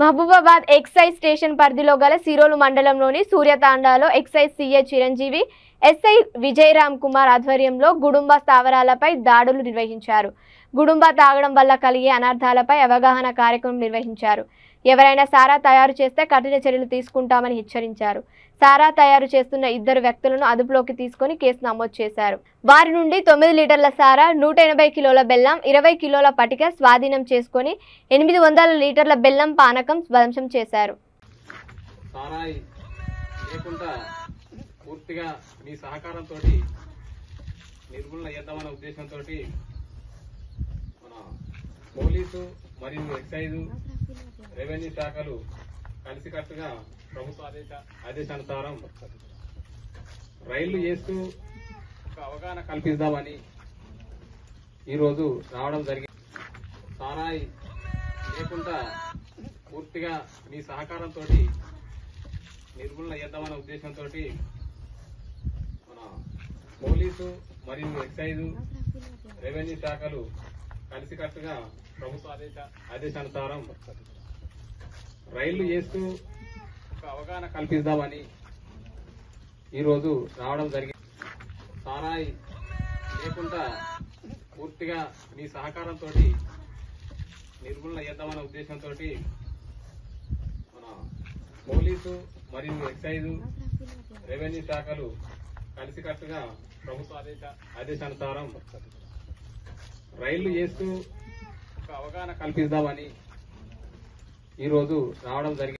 Mahabubabad excise station పరిధిలో గల సిరోలు మండలంలోని సూర్యతాండాలో excise CA Chiranjeevi SI Vijayaram Kumar ఆధ్వర్యంలో గుడుంబ స్థావరాలపై దాడులు నిర్వహించారు. గుడుంబ తాగడం వల్ల కలిగే అనర్థాలపై అవగాహన కార్యక్రమం నిర్వహించారు. ఎవరైనా సారా తయారు చేస్తే కఠిన చర్యలు తీసుకుంటామని హెచ్చరించారు. సారా తయారు చేస్తున్న 2 వ్యక్తులను అదుపులోకి తీసుకొని కేసు నమోదు చేశారు. వారి నుండి 9 లీటర్ల సారా, 180 కిలోల బెల్లం, 20 కిలోల పటిక స్వాధీనం చేసుకొని 800 లీటర్ల బెల్లం పానకం ధ్వంసం చేశారు. సారాయి లేకుండా పూర్తిగా మీ సహకారంతో నిర్మూలన చేద్దామనే ఉద్దేశంతో మన పోలీసు మరియు ఎక్సైజు రెవెన్యూ శాఖలు కలిసికట్టుగా ప్రభుత్వ ఆదేశానుసారం రైళ్లు చేస్తూ ఒక అవగాహన కల్పిద్దామని ఈరోజు రావడం జరిగింది. సారాయి లేకుండా పూర్తిగా మీ సహకారంతో నిర్మూలన చేద్దామనే ఉద్దేశంతో మన పోలీసు మరియు ఎక్సైజు రెవెన్యూ శాఖలు కలిసికట్టుగా ప్రభుత్వ ఆదేశానుసారం రైళ్లు చేస్తూ ఒక అవగాహన కల్పిద్దామని ఈరోజు రావడం జరిగింది. సారాయి లేకుండా పూర్తిగా మీ సహకారంతో నిర్మూలన చేద్దామనే ఉద్దేశంతో మన పోలీసు మరియు ఎక్సైజు రెవెన్యూ శాఖలు కలిసికట్టుగా ప్రభుత్వ ఆదేశానుసారం రైళ్లు చేస్తూ ఒక అవగాహన కల్పిద్దామని ఈరోజు రావడం జరిగింది.